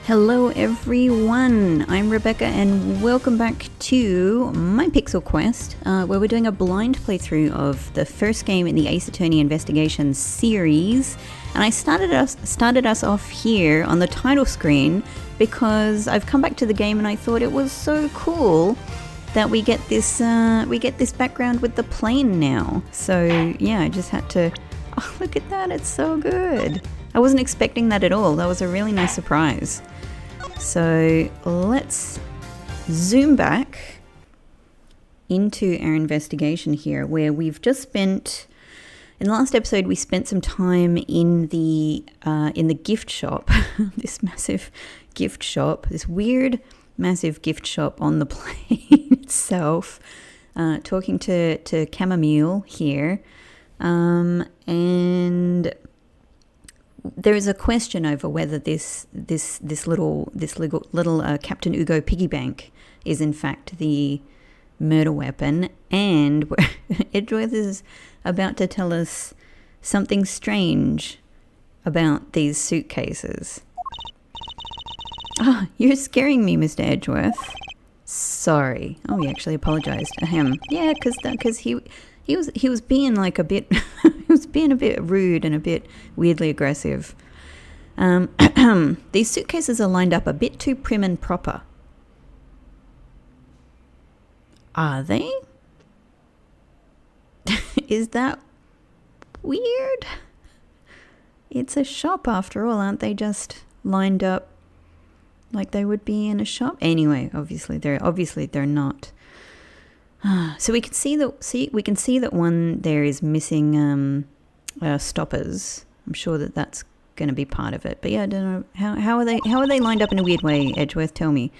Hello everyone, I'm Rebecca and welcome back to my Pixel Quest, where we're doing a blind playthrough of the first game in the Ace Attorney Investigation series. And I started us off here on the title screen because I've come back to the game and I thought it was so cool that we get this background with the plane now. So yeah, I just had to, oh look at that, it's so good. I wasn't expecting that at all. That was a really nice surprise. So let's zoom back into our investigation here, where we've just spent, in the last episode, we spent some time in the gift shop, this massive gift shop, this weird massive gift shop on the plane itself, talking to Chamomile here, and there is a question over whether this little Captain Ugo piggy bank is in fact the murder weapon, and Edgeworth is about to tell us something strange about these suitcases. Ah, you're scaring me, Mr. Edgeworth. Sorry. Oh, he actually apologized to him. Yeah, because he was being like a bit he was being a bit rude and a bit weirdly aggressive. These suitcases are lined up a bit too prim and proper. Are they? Is that weird? It's a shop after all, aren't they just lined up like they would be in a shop? Anyway, obviously they're not. So we can see that one there is missing stoppers. I'm sure that that's going to be part of it. But yeah, I don't know how are they lined up in a weird way, Edgeworth? Tell me.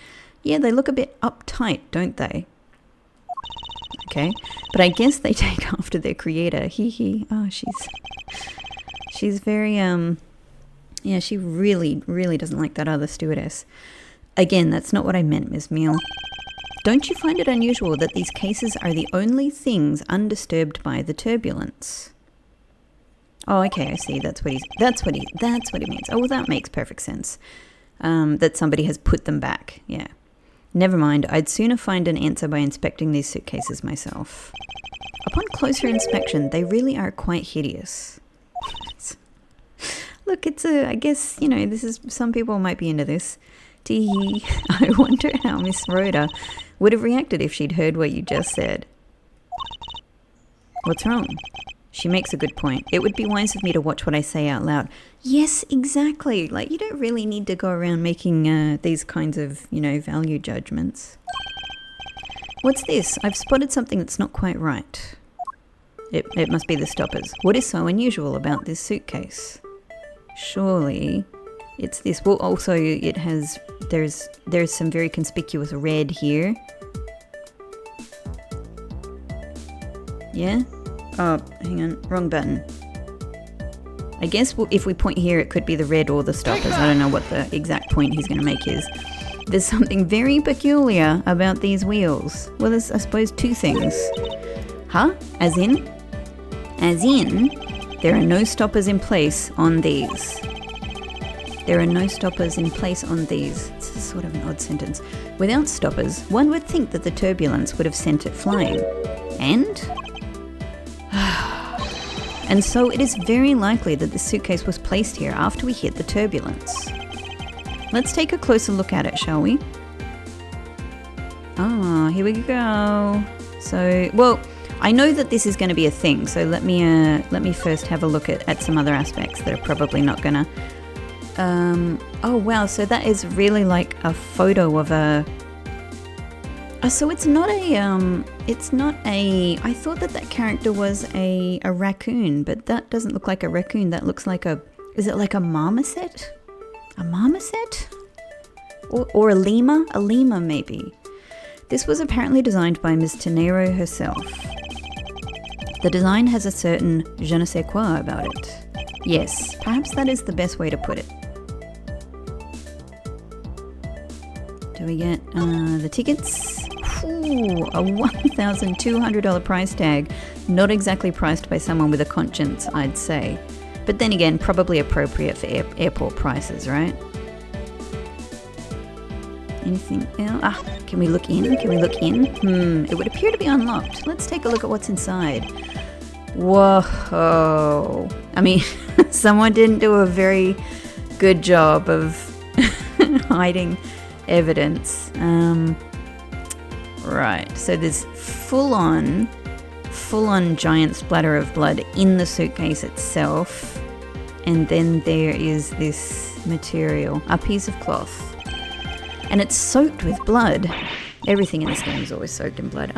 Yeah, they look a bit uptight, don't they? Okay, but I guess they take after their creator. Oh, she's very yeah, she really doesn't like that other stewardess. Again, that's not what I meant, Miss Meal. Don't you find it unusual that these cases are the only things undisturbed by the turbulence? Oh, okay, I see. That's what he means. Oh, well, that makes perfect sense. That somebody has put them back. Yeah. Never mind. I'd sooner find an answer by inspecting these suitcases myself. Upon closer inspection, they really are quite hideous. Look, I guess, this is, some people might be into this. Tee. I wonder how Miss Rhoda would have reacted if she'd heard what you just said. What's wrong? She makes a good point. It would be wise of me to watch what I say out loud. Yes, exactly. Like, you don't really need to go around making these kinds of, value judgments. What's this? I've spotted something that's not quite right. It must be the stoppers. What is so unusual about this suitcase? Surely it's this. Well, also it has, there's some very conspicuous red here. Yeah? Oh, hang on, wrong button. I guess if we point here, it could be the red or the stoppers. I don't know what the exact point he's going to make is. There's something very peculiar about these wheels. Well, there's, I suppose, two things. Huh? As in, there are no stoppers in place on these. There are no stoppers in place on these. This is sort of an odd sentence. Without stoppers, one would think that the turbulence would have sent it flying. And so it is very likely that the suitcase was placed here after we hit the turbulence. Let's take a closer look at it, shall we? Ah, here we go. So, well, I know that this is going to be a thing, so let me first have a look at some other aspects that are probably not gonna. Oh wow, so that is really like a photo of a. So it's not a. I thought that character was a raccoon, but that doesn't look like a raccoon. That looks like a. Is it like a marmoset? A marmoset? Or a lemur? A lemur maybe. This was apparently designed by Ms. Tenero herself. The design has a certain je ne sais quoi about it. Yes, perhaps that is the best way to put it. Do we get the tickets? Ooh, a $1,200 price tag. Not exactly priced by someone with a conscience, I'd say. But then again, probably appropriate for airport prices, right? Anything else? Can we look in? It would appear to be unlocked. Let's take a look at what's inside. Whoa. I mean, someone didn't do a very good job of hiding evidence. Right, so there's full-on giant splatter of blood in the suitcase itself. And then there is this material, a piece of cloth. And it's soaked with blood. Everything in this game is always soaked in blood.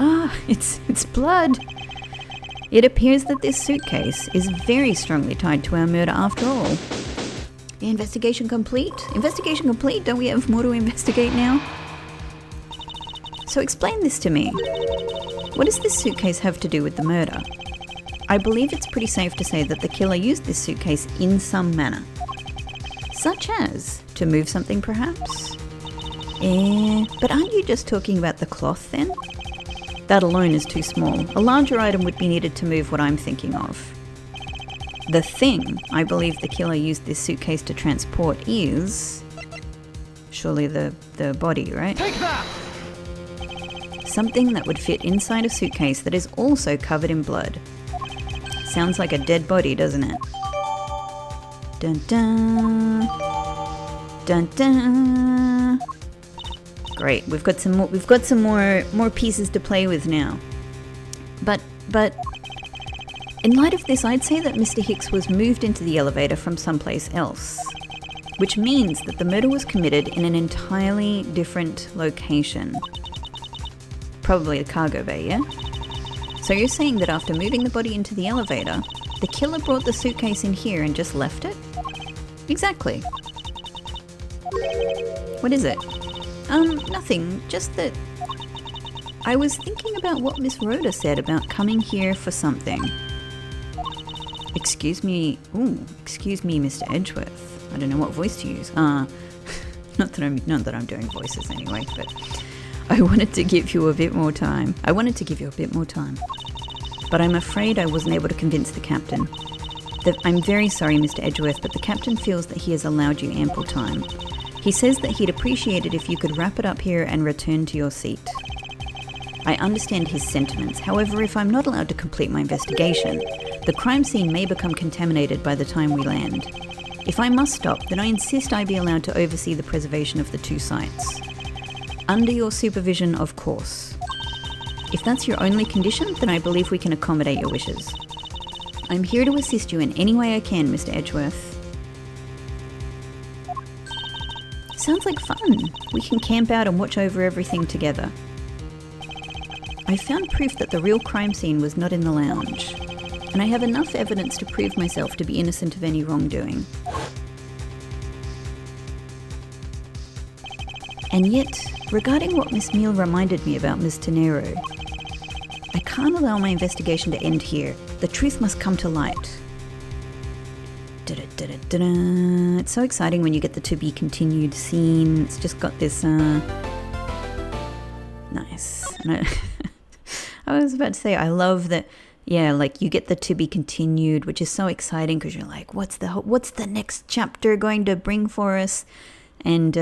It's blood. It appears that this suitcase is very strongly tied to our murder after all. Investigation complete? Investigation complete? Don't we have more to investigate now? So explain this to me. What does this suitcase have to do with the murder? I believe it's pretty safe to say that the killer used this suitcase in some manner. Such as to move something perhaps? But aren't you just talking about the cloth then? That alone is too small. A larger item would be needed to move what I'm thinking of. The thing I believe the killer used this suitcase to transport is... surely the body, right? Take that! Something that would fit inside a suitcase that is also covered in blood. Sounds like a dead body, doesn't it? Dun dun. Dun dun. Great, we've got some more pieces to play with now. But in light of this, I'd say that Mr. Hicks was moved into the elevator from someplace else, which means that the murder was committed in an entirely different location. Probably the cargo bay, yeah? So you're saying that after moving the body into the elevator, the killer brought the suitcase in here and just left it? Exactly. What is it? Nothing, just that I was thinking about what Miss Rhoda said about coming here for something. Excuse me, Mr. Edgeworth. I don't know what voice to use. Not that I'm doing voices anyway, but I wanted to give you a bit more time. But I'm afraid I wasn't able to convince the captain. I'm very sorry, Mr. Edgeworth, but the captain feels that he has allowed you ample time. He says that he'd appreciate it if you could wrap it up here and return to your seat. I understand his sentiments. However, if I'm not allowed to complete my investigation, the crime scene may become contaminated by the time we land. If I must stop, then I insist I be allowed to oversee the preservation of the two sites. Under your supervision, of course. If that's your only condition, then I believe we can accommodate your wishes. I'm here to assist you in any way I can, Mr. Edgeworth. Sounds like fun. We can camp out and watch over everything together. I found proof that the real crime scene was not in the lounge, and I have enough evidence to prove myself to be innocent of any wrongdoing. And yet, regarding what Miss Meal reminded me about Miss Tenero, I can't allow my investigation to end here. The truth must come to light. It's so exciting when you get the to be continued scene. It's just got this, nice. And I was about to say, I love that, yeah, like you get the to be continued, which is so exciting because you're like, what's the next chapter going to bring for us? And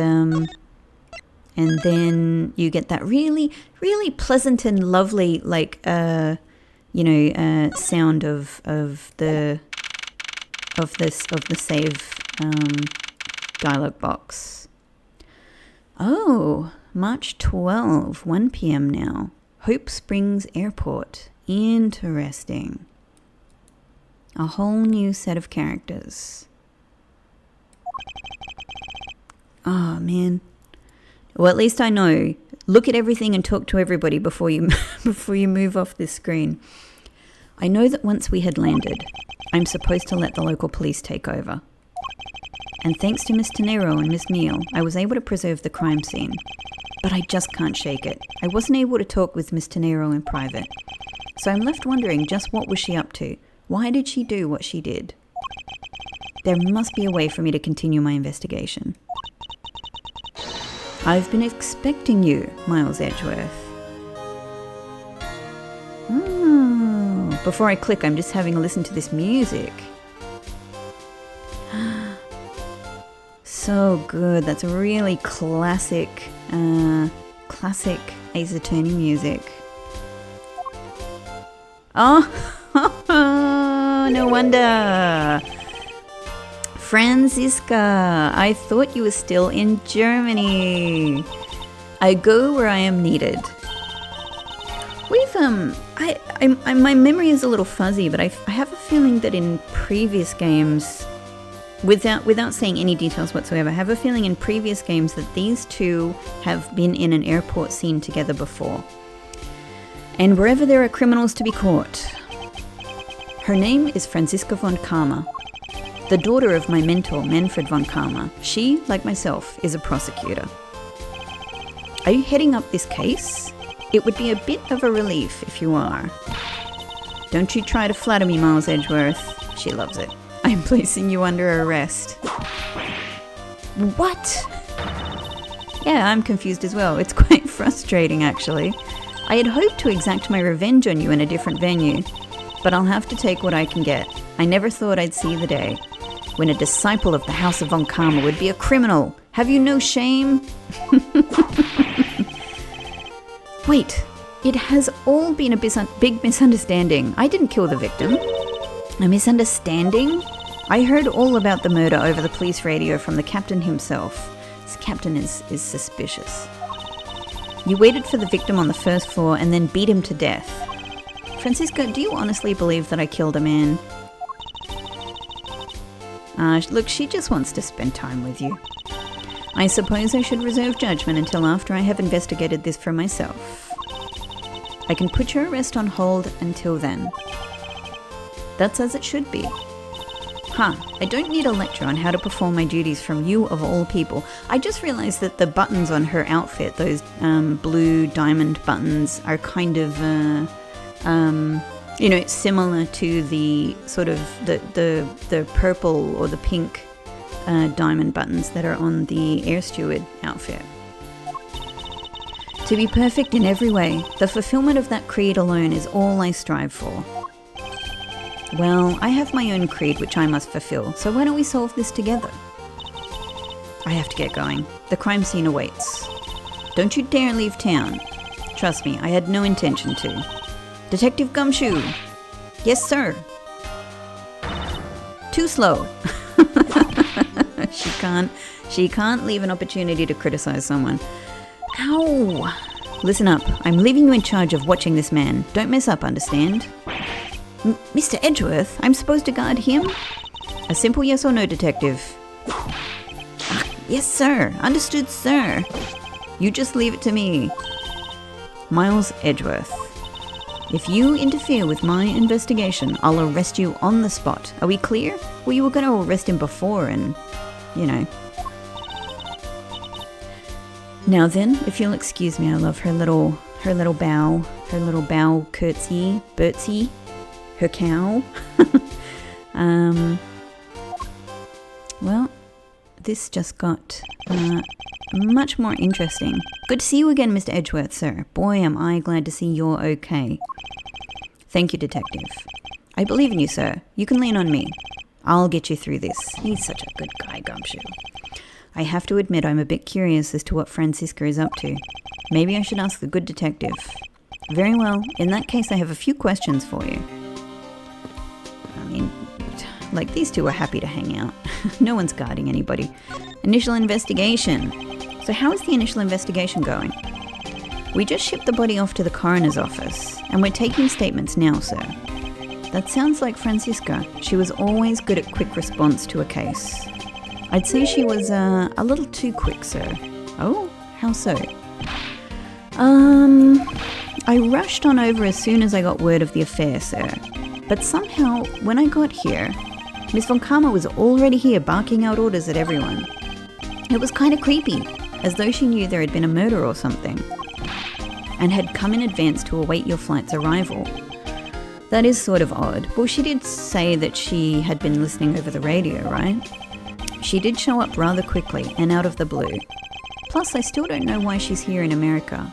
then you get that really, really pleasant and lovely, like, sound of the save dialogue box. Oh, March 12, 1 p.m. now. Hope Springs Airport. Interesting. A whole new set of characters. Oh, man. Well, at least I know. Look at everything and talk to everybody before you move off this screen. I know that once we had landed, I'm supposed to let the local police take over. And thanks to Miss Tenero and Miss Meal, I was able to preserve the crime scene. But I just can't shake it. I wasn't able to talk with Miss Tenero in private. So I'm left wondering just what was she up to? Why did she do what she did? There must be a way for me to continue my investigation. I've been expecting you, Miles Edgeworth. Oh, before I click, I'm just having a listen to this music. so good. That's a really classic Ace Attorney music. Oh, no wonder. Franziska, I thought you were still in Germany. I go where I am needed. We've my memory is a little fuzzy, but I have a feeling that in previous games, without saying any details whatsoever, I have a feeling in previous games that these two have been in an airport scene together before. And wherever there are criminals to be caught. Her name is Franziska von Karma, the daughter of my mentor, Manfred von Karma. She, like myself, is a prosecutor. Are you heading up this case? It would be a bit of a relief if you are. Don't you try to flatter me, Miles Edgeworth. She loves it. I'm placing you under arrest. What? Yeah, I'm confused as well. It's quite frustrating, actually. I had hoped to exact my revenge on you in a different venue, but I'll have to take what I can get. I never thought I'd see the day when a disciple of the House of von Karma would be a criminal. Have you no shame? Wait, it has all been a big misunderstanding. I didn't kill the victim. A misunderstanding? I heard all about the murder over the police radio from the captain himself. This captain is suspicious. You waited for the victim on the first floor and then beat him to death. Franziska, do you honestly believe that I killed a man? Look, she just wants to spend time with you. I suppose I should reserve judgment until after I have investigated this for myself. I can put your arrest on hold until then. That's as it should be. I don't need a lecture on how to perform my duties from you of all people. I just realized that the buttons on her outfit, those blue diamond buttons, are kind of, similar to the sort of the purple or the pink diamond buttons that are on the air steward outfit. To be perfect in every way, the fulfillment of that creed alone is all I strive for. Well, I have my own creed which I must fulfill, so why don't we solve this together? I have to get going. The crime scene awaits. Don't you dare leave town. Trust me, I had no intention to. Detective Gumshoe! Yes, sir! Too slow! She can't leave an opportunity to criticize someone. Ow! Listen up, I'm leaving you in charge of watching this man. Don't mess up, understand? Mr. Edgeworth, I'm supposed to guard him? A simple yes or no, detective. Yes, sir. Understood, sir. You just leave it to me. Miles Edgeworth. If you interfere with my investigation, I'll arrest you on the spot. Are we clear? Well, you were going to arrest him before and, Now then, if you'll excuse me, I love her little bow curtsy, Bertsy, her cow. Well, this just got much more interesting. Good to see you again, Mr. Edgeworth, sir. Boy, am I glad to see you're okay. Thank you, detective. I believe in you, sir. You can lean on me. I'll get you through this. He's such a good guy, Gumshoe. I have to admit I'm a bit curious as to what Franziska is up to. Maybe I should ask the good detective. Very well. In that case, I have a few questions for you. These two are happy to hang out. No one's guarding anybody. Initial investigation. So how is the initial investigation going? We just shipped the body off to the coroner's office, and we're taking statements now, sir. That sounds like Franziska. She was always good at quick response to a case. I'd say she was a little too quick, sir. Oh, how so? I rushed on over as soon as I got word of the affair, sir. But somehow, when I got here, Miss von Karma was already here barking out orders at everyone. It was kind of creepy, as though she knew there had been a murder or something, and had come in advance to await your flight's arrival. That is sort of odd. Well, she did say that she had been listening over the radio, right? She did show up rather quickly and out of the blue. Plus, I still don't know why she's here in America.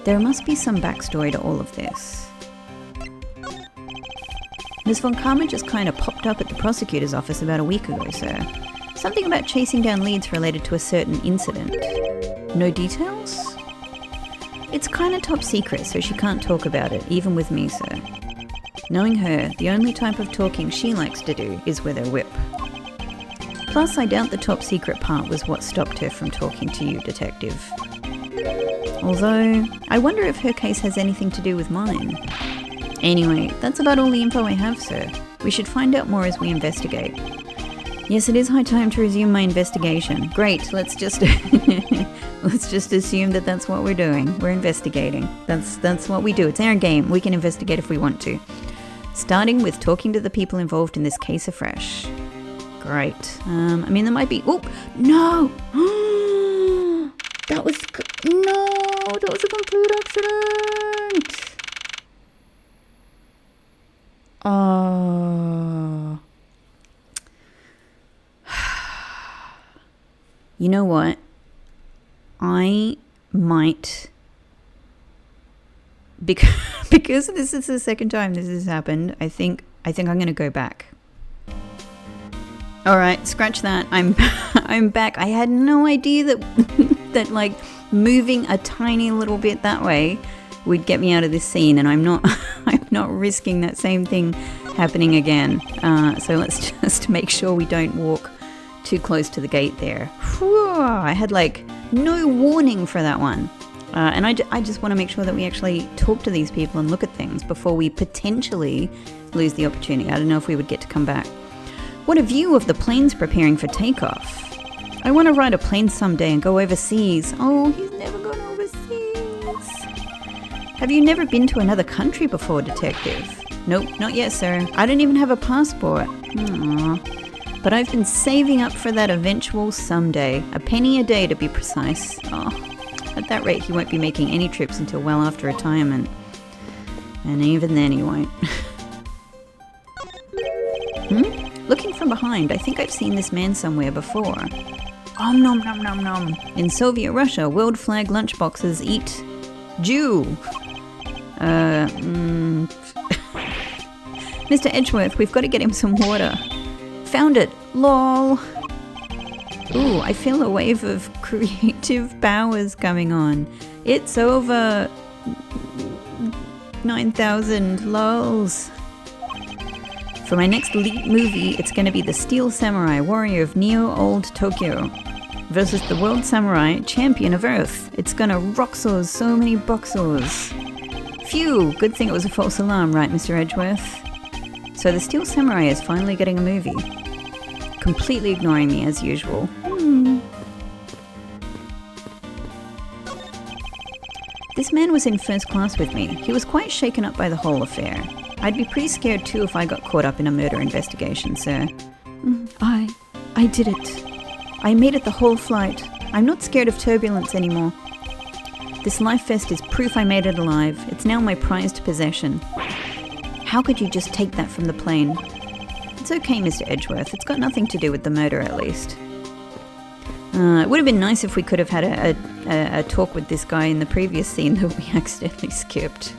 There must be some backstory to all of this. Miss von Karma just kind of popped up at the prosecutor's office about a week ago, sir. Something about chasing down leads related to a certain incident. No details? It's kind of top secret, so she can't talk about it, even with me, sir. Knowing her, the only type of talking she likes to do is with her whip. Plus, I doubt the top secret part was what stopped her from talking to you, Detective. Although, I wonder if her case has anything to do with mine. Anyway, that's about all the info I have, sir. We should find out more as we investigate. Yes, it is high time to resume my investigation. Great, let's just let's just assume that that's what we're doing. We're investigating. That's what we do. It's our game. We can investigate if we want to. Starting with talking to the people involved in this case afresh. Great. I mean, there might be... Oh, no! That was a complete accident! Oh... You know what? I might, because this is the second time this has happened, I think I'm going to go back. All right, scratch that. I'm back. I had no idea that like moving a tiny little bit that way would get me out of this scene, and I'm not risking that same thing happening again. So let's just make sure we don't walk too close to the gate there. Whew, I had like no warning for that one. And I just want to make sure that we actually talk to these people and look at things before we potentially lose the opportunity. I don't know if we would get to come back. What a view of the planes preparing for takeoff. I want to ride a plane someday and go overseas. Oh, he's never gone overseas. Have you never been to another country before, Detective? Nope, not yet, sir. I don't even have a passport. Aww. But I've been saving up for that eventual someday. A penny a day to be precise. Oh, at that rate he won't be making any trips until well after retirement. And even then he won't. Looking from behind, I think I've seen this man somewhere before. Om nom nom nom nom. In Soviet Russia, world flag lunchboxes eat Jew. Mr. Edgeworth, we've got to get him some water. Found it. Lol. Ooh, I feel a wave of creative powers coming on. It's over 9,000 lols. For my next lead movie, it's going to be the Steel Samurai Warrior of Neo-Old Tokyo versus the World Samurai Champion of Earth. It's going to roxos so many boxos. Phew, good thing it was a false alarm, right, Mr. Edgeworth? So the Steel Samurai is finally getting a movie. Completely ignoring me as usual. This man was in first class with me. He was quite shaken up by the whole affair. I'd be pretty scared too if I got caught up in a murder investigation, sir. I did it. I made it the whole flight. I'm not scared of turbulence anymore. This life vest is proof I made it alive. It's now my prized possession. How could you just take that from the plane? It's okay, Mr. Edgeworth. It's got nothing to do with the murder, at least. It would have been nice if we could have had a talk with this guy in the previous scene that we accidentally skipped.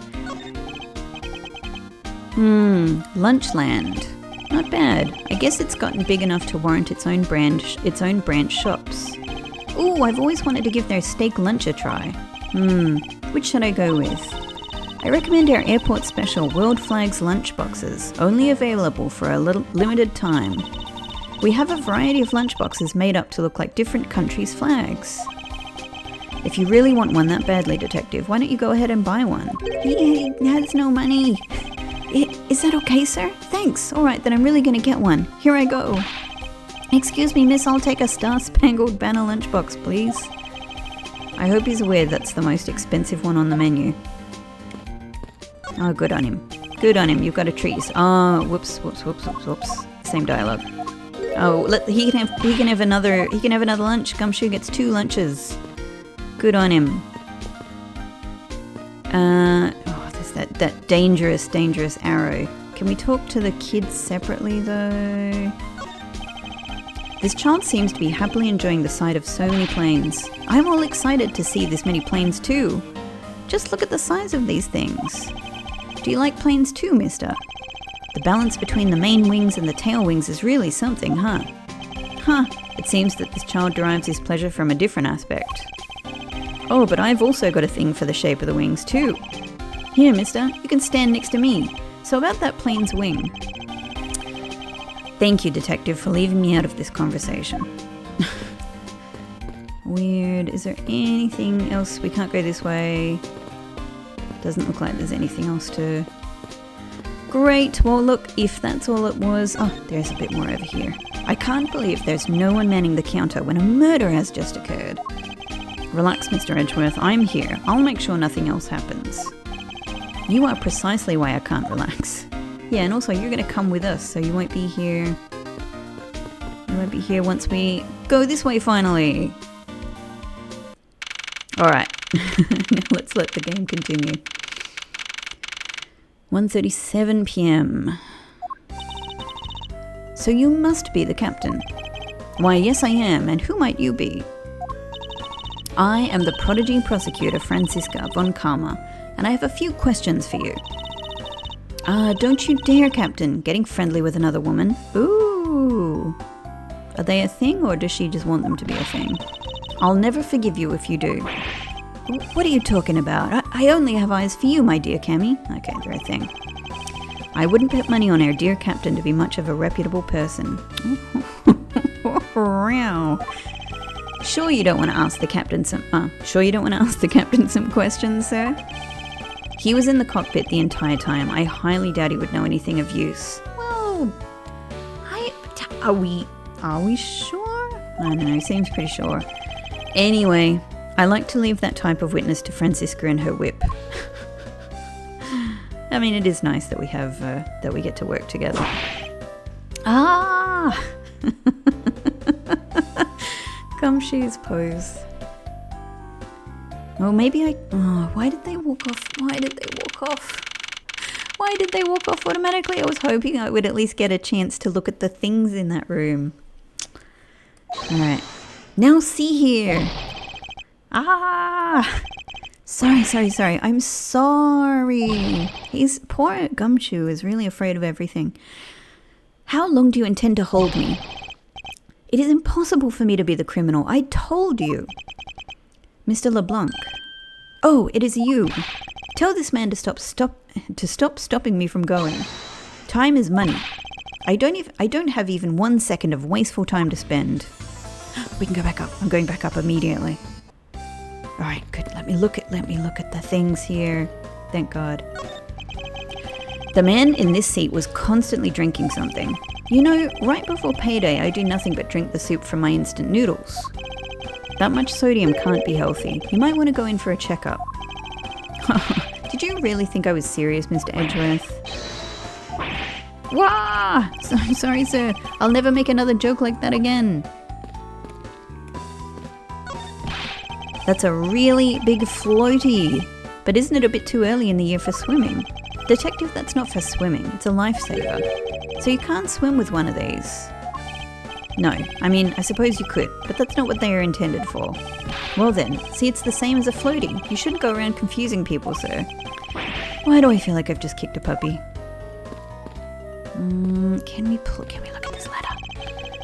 Lunchland. Not bad. I guess it's gotten big enough to warrant its own branch shops. Ooh, I've always wanted to give their steak lunch a try. Which should I go with? I recommend our airport special World Flags lunch boxes, only available for a little limited time. We have a variety of lunch boxes made up to look like different countries' flags. If you really want one that badly, Detective, why don't you go ahead and buy one? He has no money. Is that okay, sir? Thanks. All right, then I'm really going to get one. Here I go. Excuse me, miss, I'll take a Star-Spangled Banner lunchbox, please. I hope he's aware that's the most expensive one on the menu. Oh, good on him. Good on him. You've got a treat. Oh, whoops. Same dialogue. Oh, he can have another lunch. Gumshoe gets 2 lunches. Good on him. There's that dangerous arrow. Can we talk to the kids separately though? This child seems to be happily enjoying the sight of so many planes. I'm all excited to see this many planes too. Just look at the size of these things. Do you like planes too, mister? The balance between the main wings and the tail wings is really something, huh? Huh, it seems that this child derives his pleasure from a different aspect. Oh, but I've also got a thing for the shape of the wings too. Here, mister, you can stand next to me. So about that plane's wing. Thank you, detective, for leaving me out of this conversation. Weird. Is there anything else? We can't go this way. Doesn't look like there's anything else to... Great. Well, look, if that's all it was... Oh, there's a bit more over here. I can't believe there's no one manning the counter when a murder has just occurred. Relax, Mr. Edgeworth. I'm here. I'll make sure nothing else happens. You are precisely why I can't relax. Yeah, and also you're going to come with us, so you won't be here. You won't be here once we go this way finally. Alright, now let's let the game continue. 1:37 p.m. So you must be the captain. Why, yes I am, and who might you be? I am the prodigy prosecutor Franziska von Karma, and I have a few questions for you. Don't you dare, Captain, getting friendly with another woman. Ooh. Are they a thing, or does she just want them to be a thing? I'll never forgive you if you do. What are you talking about? I only have eyes for you, my dear Cammy. Okay, they're a thing. I wouldn't bet money on our dear Captain to be much of a reputable person. Sure you don't want to ask the Captain some questions, sir? He was in the cockpit the entire time. I highly doubt he would know anything of use. Well, are we sure? I don't know, seems pretty sure. Anyway, I like to leave that type of witness to Franziska and her whip. I mean, it is nice that we have, that we get to work together. Ah! Gumshoe's pose. Well, maybe why did they walk off? Why did they walk off automatically? I was hoping I would at least get a chance to look at the things in that room. Alright. Now see here. Ah! Sorry. I'm sorry. Poor Gumshoe is really afraid of everything. How long do you intend to hold me? It is impossible for me to be the criminal. I told you. Mr. LeBlanc. Oh, it is you. Tell this man to stop stopping me from going. Time is money. I don't have even 1 second of wasteful time to spend. We can go back up. I'm going back up immediately. All right, good. Let me look at the things here. Thank God. The man in this seat was constantly drinking something. You know, right before payday, I do nothing but drink the soup from my instant noodles. That much sodium can't be healthy. You might want to go in for a checkup. Did you really think I was serious, Mr. Edgeworth? Wah! I'm sorry, sir. I'll never make another joke like that again. That's a really big floaty. But isn't it a bit too early in the year for swimming? Detective, that's not for swimming. It's a lifesaver. So you can't swim with one of these. No, I mean, I suppose you could, but that's not what they are intended for. Well then, see, it's the same as a floaty. You shouldn't go around confusing people, sir. Why do I feel like I've just kicked a puppy? Can we look at this ladder?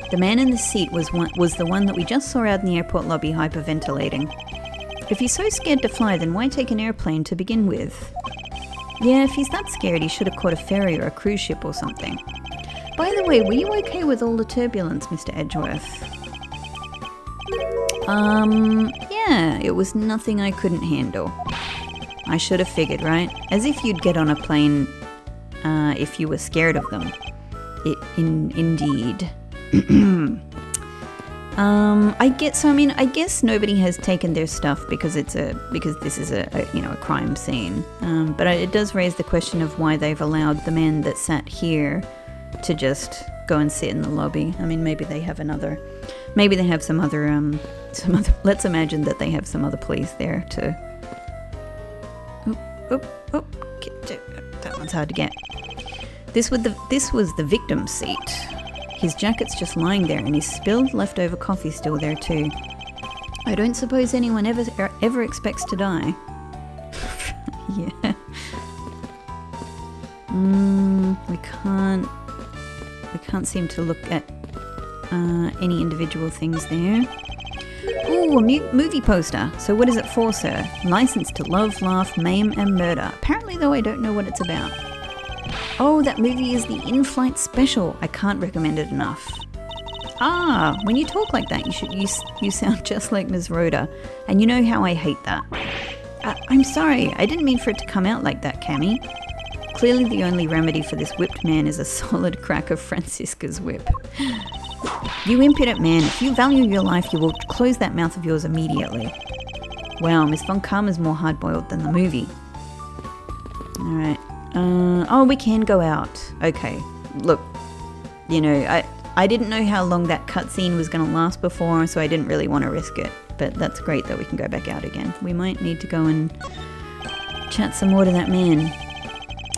The man in the seat was the one that we just saw out in the airport lobby hyperventilating. If he's so scared to fly, then why take an airplane to begin with? Yeah, if he's that scared, he should have caught a ferry or a cruise ship or something. By the way, were you okay with all the turbulence, Mr. Edgeworth? Yeah, it was nothing I couldn't handle. I should have figured, right? As if you'd get on a plane, if you were scared of them. Indeed. I guess nobody has taken their stuff because this is a crime scene. But it does raise the question of why they've allowed the man that sat here to just go and sit in the lobby. I mean, maybe they have some other, let's imagine that they have some other police there to... That one's hard to get. This was the victim's seat. His jacket's just lying there, and his spilled leftover coffee's still there too. I don't suppose anyone ever expects to die. Yeah. We can't seem to look at... any individual things there. Ooh, a movie poster. So what is it for, sir? License to love, laugh, maim and murder. Apparently though I don't know what it's about. Oh, that movie is the in-flight special. I can't recommend it enough. Ah, when you talk like that, you sound just like Ms. Rhoda. And you know how I hate that. I'm sorry, I didn't mean for it to come out like that, Cammy. Clearly the only remedy for this whipped man is a solid crack of Franziska's whip. You impudent man, if you value your life, you will close that mouth of yours immediately. Wow, Miss von Karma's more hard-boiled than the movie. Alright. Oh, we can go out. Okay. Look, you know, I didn't know how long that cutscene was going to last before, so I didn't really want to risk it. But that's great that we can go back out again. We might need to go and chat some more to that man.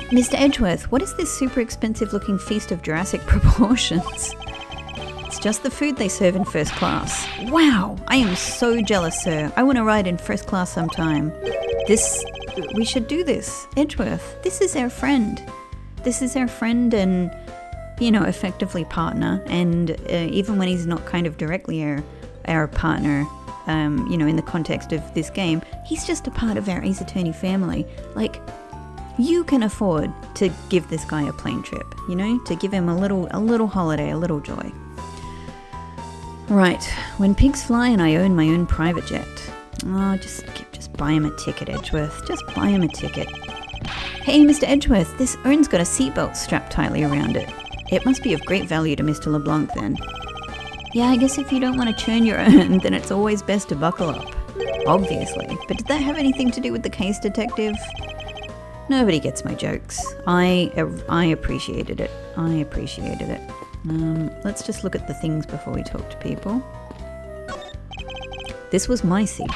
Mr. Edgeworth, what is this super expensive looking feast of Jurassic proportions? It's just the food they serve in first class. Wow, I am so jealous, sir. I want to ride in first class sometime. We should do this. Edgeworth, this is our friend. This is our friend and, you know, effectively partner. And even when he's not kind of directly our partner, you know, in the context of this game, he's just a part of our Ace Attorney family. Like, you can afford to give this guy a plane trip, you know, to give him a little holiday, a little joy. Right, when pigs fly and I own my own private jet. Oh, just buy him a ticket, Edgeworth. Just buy him a ticket. Hey, Mr. Edgeworth, this urn's got a seatbelt strapped tightly around it. It must be of great value to Mr. LeBlanc then. Yeah, I guess if you don't want to churn your urn, then it's always best to buckle up. Obviously. But did that have anything to do with the case, detective? Nobody gets my jokes. I appreciated it. I appreciated it. Let's just look at the things before we talk to people. This was my seat.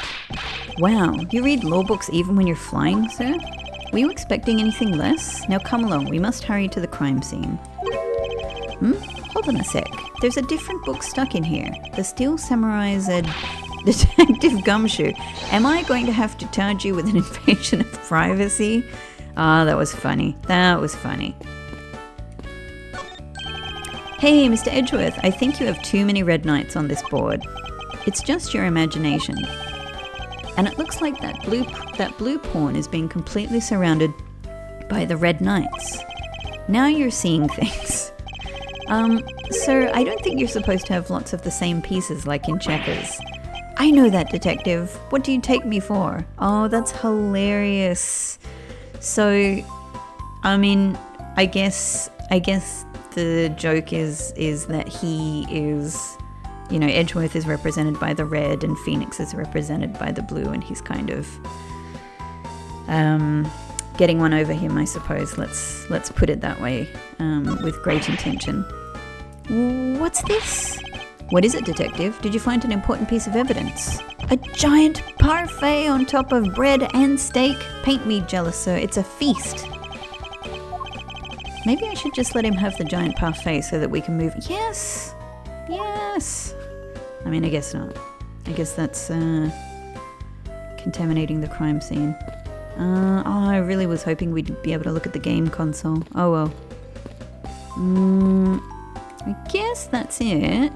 Wow, you read law books even when you're flying, sir? Were you expecting anything less? Now come along, we must hurry to the crime scene. Hold on a sec. There's a different book stuck in here. The Steel Samurai's Detective Gumshoe. Am I going to have to charge you with an invasion of privacy? Ah, that was funny. That was funny. Hey, Mr. Edgeworth, I think you have too many red knights on this board. It's just your imagination. And it looks like that blue pawn is being completely surrounded by the red knights. Now you're seeing things. Sir, I don't think you're supposed to have lots of the same pieces like in checkers. I know that, detective. What do you take me for? Oh, that's hilarious. So, I mean, I guess the joke is that he is, you know, Edgeworth is represented by the red and Phoenix is represented by the blue, and he's kind of getting one over him, I suppose. Let's put it that way, with great intention. What's this? What is it, detective? Did you find an important piece of evidence? A giant parfait on top of bread and steak? Paint me jealous, sir. It's a feast. Maybe I should just let him have the giant parfait so that we can move. Yes! Yes! I mean, I guess not. I guess that's contaminating the crime scene. I really was hoping we'd be able to look at the game console. Oh well. I guess that's it.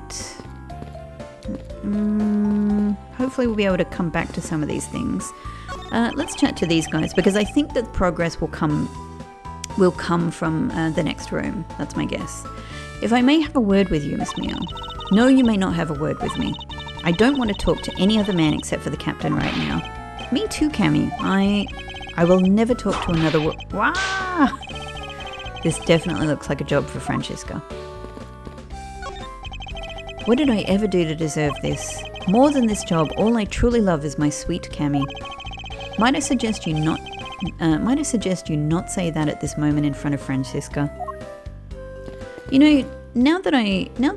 Hopefully we'll be able to come back to some of these things. Let's chat to these guys, because I think that progress will come from the next room. That's my guess. If I may have a word with you, Miss Meow. No, you may not have a word with me. I don't want to talk to any other man except for the captain right now. Me too, Cammy. I will never talk to another Wow! This definitely looks like a job for Franziska. What did I ever do to deserve this? More than this job, all I truly love is my sweet Cammy. Might I suggest you not say that at this moment in front of Franziska? You know, now that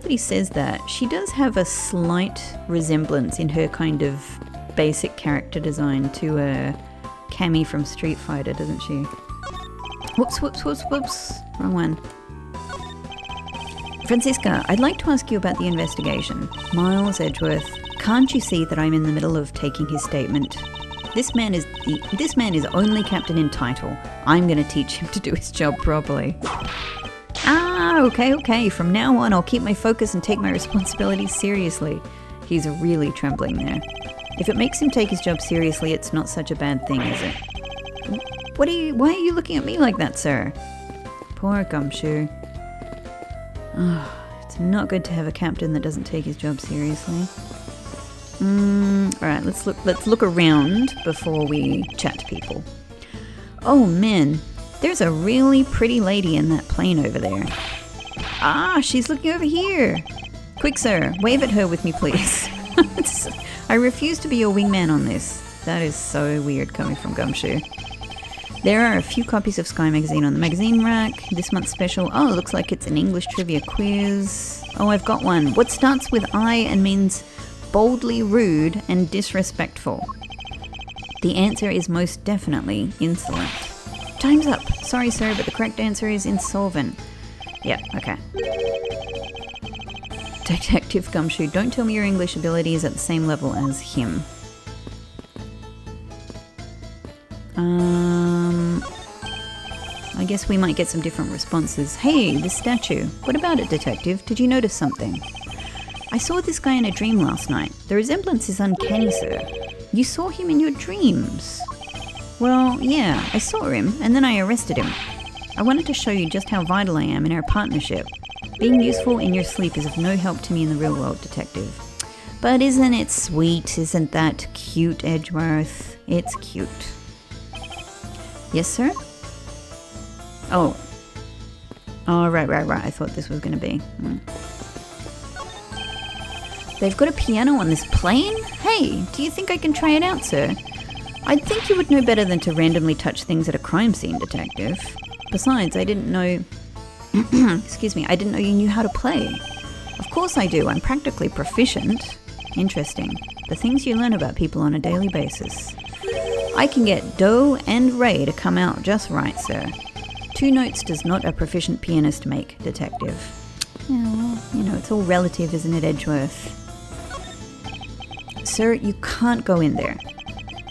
he says that, she does have a slight resemblance in her kind of basic character design to Cammy from Street Fighter, doesn't she? Whoops. Wrong one. Franziska, I'd like to ask you about the investigation. Miles Edgeworth, can't you see that I'm in the middle of taking his statement? This man is only captain in title. I'm going to teach him to do his job properly. Okay. From now on, I'll keep my focus and take my responsibilities seriously. He's really trembling there. If it makes him take his job seriously, it's not such a bad thing, is it? Why are you looking at me like that, sir? Poor Gumshoe. Oh, it's not good to have a captain that doesn't take his job seriously. Alright, let's look around before we chat to people. Oh man, there's a really pretty lady in that plane over there. Ah, she's looking over here. Quick, sir, wave at her with me, please. I refuse to be your wingman on this. That is so weird coming from Gumshoe. There are a few copies of Sky Magazine on the magazine rack. This month's special. Oh, it looks like it's an English trivia quiz. Oh, I've got one. What starts with I and means boldly rude and disrespectful? The answer is most definitely insolent. Time's up. Sorry, sir, but the correct answer is insolvent. Yeah, okay. Detective Gumshoe, don't tell me your English ability is at the same level as him. I guess we might get some different responses. Hey, this statue. What about it, detective? Did you notice something? I saw this guy in a dream last night. The resemblance is uncanny, sir. You saw him in your dreams? Well, yeah, I saw him, and then I arrested him. I wanted to show you just how vital I am in our partnership. Being useful in your sleep is of no help to me in the real world, detective. But isn't it sweet? Isn't that cute, Edgeworth? It's cute. Yes, sir? Oh, right. I thought this was going to be. They've got a piano on this plane? Hey, do you think I can try it out, sir? I'd think you would know better than to randomly touch things at a crime scene, detective. Besides, I didn't know... Excuse me, I didn't know you knew how to play. Of course I do, I'm practically proficient. Interesting. The things you learn about people on a daily basis. I can get do and re to come out just right, sir. 2 notes does not a proficient pianist make, detective. Yeah, well, you know, it's all relative, isn't it, Edgeworth? Sir, you can't go in there.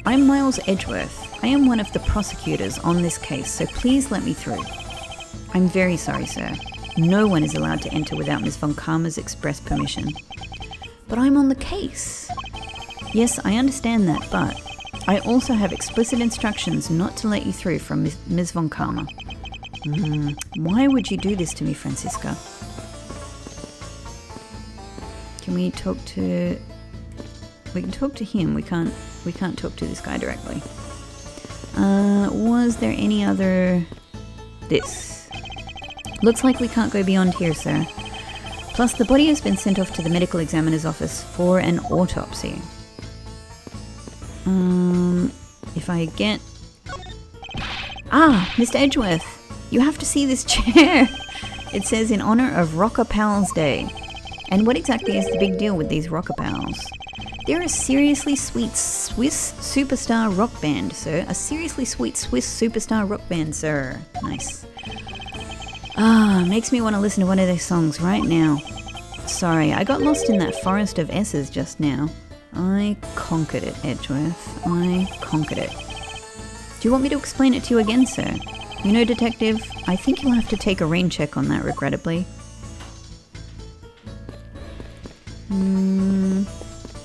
I'm Miles Edgeworth. I am one of the prosecutors on this case, so please let me through. I'm very sorry, sir. No one is allowed to enter without Ms. von Karma's express permission. But I'm on the case. Yes, I understand that, but I also have explicit instructions not to let you through from Ms. von Karma. Why would you do this to me, Franziska? Can we talk to... We can talk to him. We can't talk to this guy directly. Was there any other... This. Looks like we can't go beyond here, sir. Plus, the body has been sent off to the medical examiner's office for an autopsy. If I get... Ah, Mr. Edgeworth, you have to see this chair. It says in honor of Rocker Pals Day. And what exactly is the big deal with these Rocker Pals? They're a seriously sweet Swiss superstar rock band, sir. A seriously sweet Swiss superstar rock band, sir. Nice. Ah, makes me want to listen to one of their songs right now. Sorry, I got lost in that forest of S's just now. I conquered it, Edgeworth. I conquered it. Do you want me to explain it to you again, sir? You know, detective, I think you'll have to take a rain check on that, regrettably.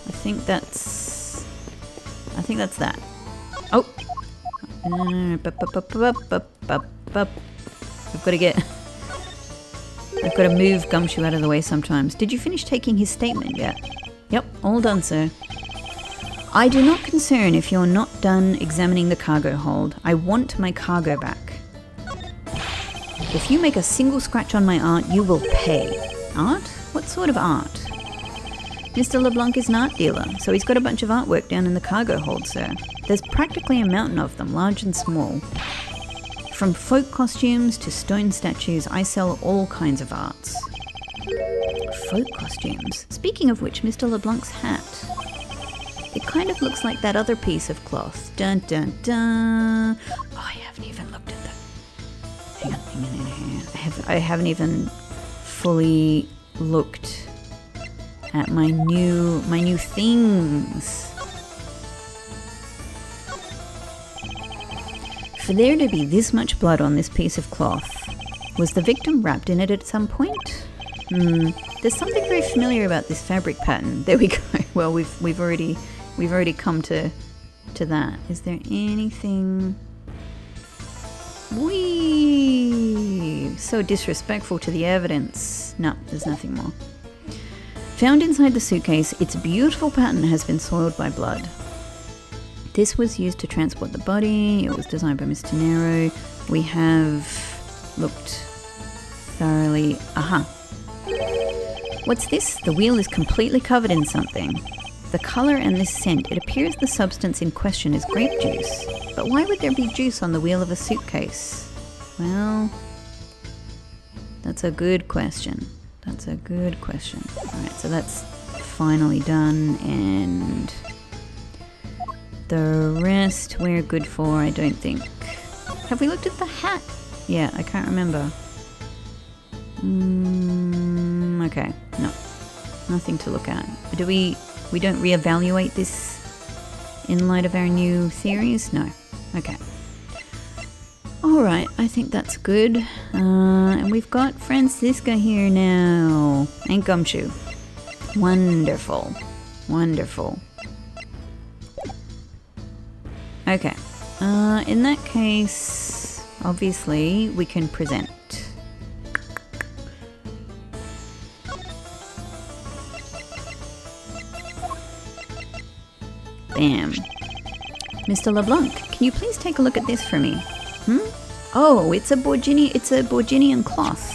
I think that's that. Oh! I've got to move Gumshoe out of the way sometimes. Did you finish taking his statement yet? Yep, all done, sir. I do not concern if you're not done examining the cargo hold. I want my cargo back. If you make a single scratch on my art, you will pay. Art? What sort of art? Mr. LeBlanc is an art dealer, so he's got a bunch of artwork down in the cargo hold, sir. There's practically a mountain of them, large and small. From folk costumes to stone statues, I sell all kinds of arts. Folk costumes? Speaking of which, Mr. LeBlanc's hat. It kind of looks like that other piece of cloth. Dun dun dun. Oh, I haven't even looked at that. Hang on. I haven't even fully looked at my new things. For there to be this much blood on this piece of cloth, Was the victim wrapped in it at some point? There's something very familiar about this fabric pattern. There we go. Well, we've already come to that. Is there anything? Whee! So disrespectful to the evidence. No, there's nothing more. Found inside the suitcase, its beautiful pattern has been soiled by blood. This was used to transport the body. It was designed by Mr. Nero. We have looked thoroughly. Aha. What's this? The wheel is completely covered in something. The colour and this scent, it appears the substance in question is grape juice. But why would there be juice on the wheel of a suitcase? Well, that's a good question. Alright, so that's finally done, and the rest we're good for, I don't think. Have we looked at the hat? Yeah, I can't remember. Okay, no. Nothing to look at. We don't reevaluate this in light of our new theories? No. Okay. Alright, I think that's good. And we've got Franziska here now. And Gumshoe. Wonderful. Okay. In that case, obviously, we can present. Bam. Mr. LeBlanc, can you please take a look at this for me? Oh, it's a Borginian cloth.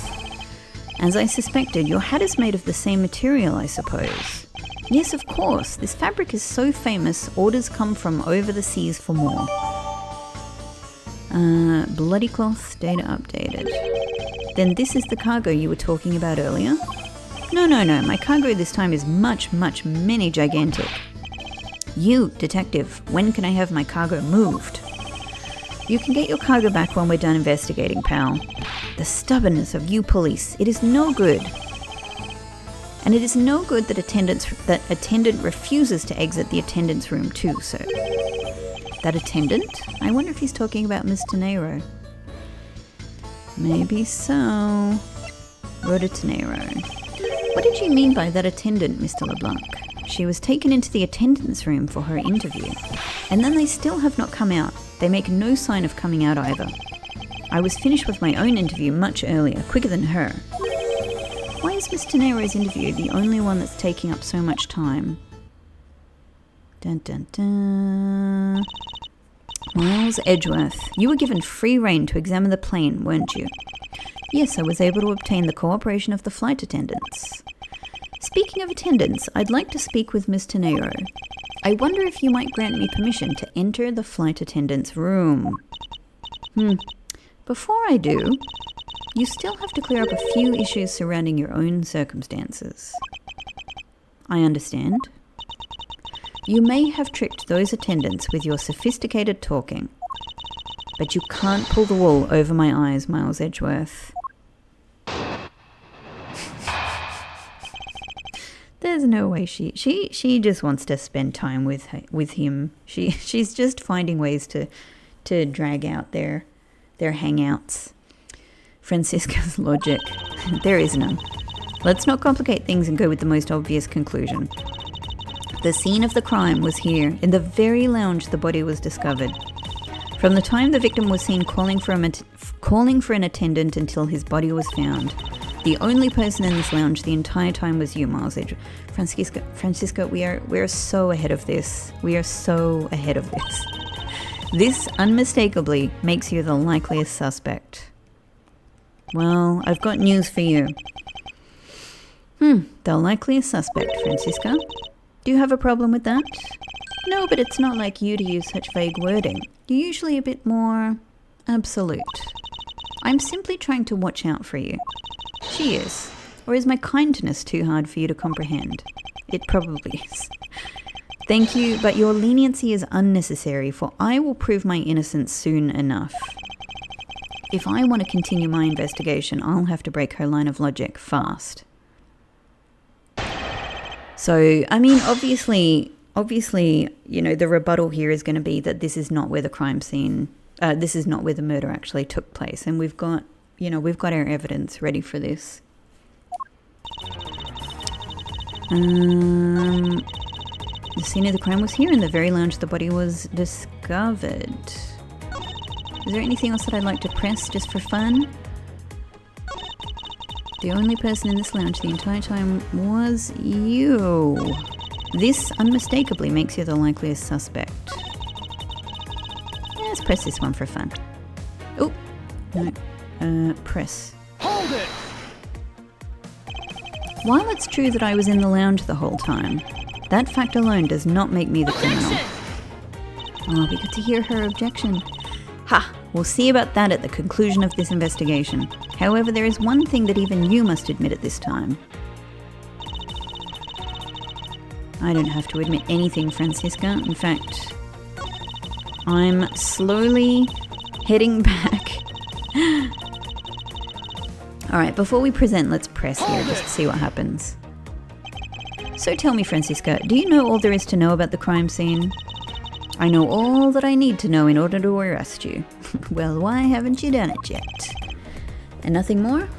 As I suspected, your hat is made of the same material, I suppose. Yes, of course. This fabric is so famous, orders come from over the seas for more. Bloody cloth, data updated. Then this is the cargo you were talking about earlier? No. My cargo this time is much, many gigantic. You, detective, when can I have my cargo moved? You can get your cargo back when we're done investigating, pal. The stubbornness of you police, it is no good. And it is no good that attendant refuses to exit the attendant's room too, sir. That attendant? I wonder if he's talking about Mr. Nero. Maybe so. Rhoda Nero. What did you mean by that attendant, Mr. LeBlanc? She was taken into the attendant's room for her interview, and then they still have not come out. They make no sign of coming out either. I was finished with my own interview much earlier, quicker than her. Why is Mr. Nero's interview the only one that's taking up so much time? Dun dun dun. Miles Edgeworth, you were given free rein to examine the plane, weren't you? Yes, I was able to obtain the cooperation of the flight attendants. Speaking of attendants, I'd like to speak with Mr. Nero. I wonder if you might grant me permission to enter the flight attendant's room. Before I do, you still have to clear up a few issues surrounding your own circumstances. I understand. You may have tricked those attendants with your sophisticated talking, but you can't pull the wool over my eyes, Miles Edgeworth. There's no way she just wants to spend time with him. She's just finding ways to drag out their hangouts. Franziska's logic. There is none. Let's not complicate things and go with the most obvious conclusion. The scene of the crime was here, in the very lounge the body was discovered. From the time the victim was seen calling for an attendant until his body was found, the only person in this lounge the entire time was you, Miles Edgeworth. Franziska, we are so ahead of this. We are so ahead of this. This unmistakably makes you the likeliest suspect. Well, I've got news for you. The likeliest suspect, Franziska. Do you have a problem with that? No, but it's not like you to use such vague wording. You're usually a bit more absolute. I'm simply trying to watch out for you. She is. Or is my kindness too hard for you to comprehend? It probably is. Thank you, but your leniency is unnecessary, for I will prove my innocence soon enough. If I want to continue my investigation, I'll have to break her line of logic fast. So, I mean, obviously, you know, the rebuttal here is going to be that this is not where the crime scene, this is not where the murder actually took place. And we've got, we've got our evidence ready for this. The scene of the crime was here in the very lounge the body was discovered. Is there anything else that I'd like to press just for fun? The only person in this lounge the entire time was you. This unmistakably makes you the likeliest suspect. Let's press this one for fun. Oh, no. Press. Hold it! While it's true that I was in the lounge the whole time, that fact alone does not make me the criminal. Oh, we get to hear her objection. Ha! We'll see about that at the conclusion of this investigation. However, there is one thing that even you must admit at this time. I don't have to admit anything, Franziska. In fact, I'm slowly heading back. Alright, before we present, let's press here just to see what happens. So tell me, Franziska, do you know all there is to know about the crime scene? I know all that I need to know in order to arrest you. Well, why haven't you done it yet? And nothing more?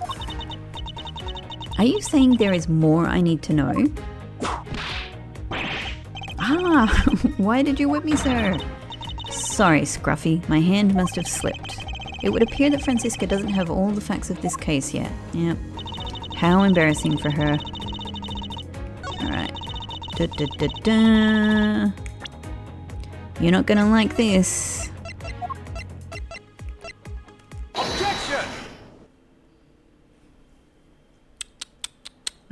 Are you saying there is more I need to know? Ah, why did you whip me, sir? Sorry, Scruffy, my hand must have slipped. It would appear that Franziska doesn't have all the facts of this case yet. Yep. How embarrassing for her. Alright. You're not gonna like this. Objection!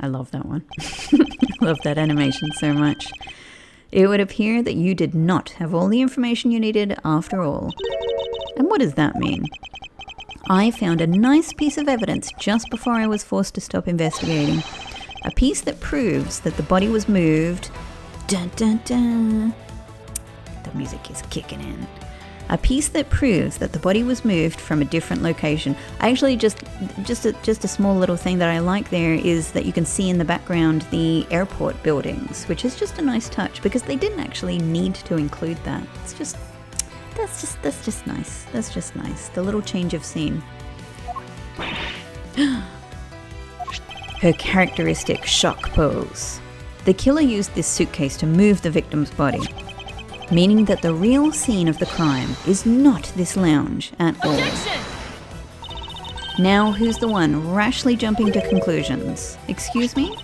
I love that one. I love that animation so much. It would appear that you did not have all the information you needed after all. And what does that mean? I found a nice piece of evidence just before I was forced to stop investigating. A piece that proves that the body was moved. Dun dun dun. The music is kicking in. A piece that proves that the body was moved from a different location. Actually, just a small little thing that I like there is that you can see in the background the airport buildings, which is just a nice touch because they didn't actually need to include that. It's just that's just nice. That's just nice. The little change of scene. Her characteristic shock pose. The killer used this suitcase to move the victim's body, meaning that the real scene of the crime is not this lounge at all. Now who's the one rashly jumping to conclusions? Excuse me?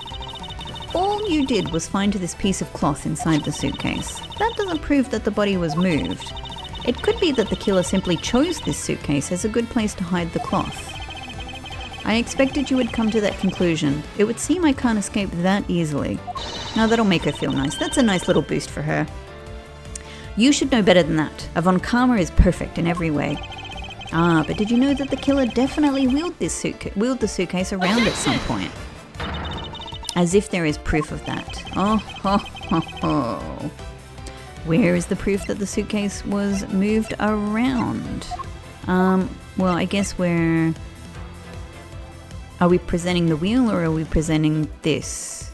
All you did was find this piece of cloth inside the suitcase. That doesn't prove that the body was moved. It could be that the killer simply chose this suitcase as a good place to hide the cloth. I expected you would come to that conclusion. It would seem I can't escape that easily. Now that'll make her feel nice. That's a nice little boost for her. You should know better than that. A von Karma is perfect in every way. Ah, but did you know that the killer definitely wheeled the suitcase around at some point? As if there is proof of that. Oh, ho, ho, ho. Where is the proof that the suitcase was moved around? Well, I guess we're... Are we presenting the wheel or are we presenting this?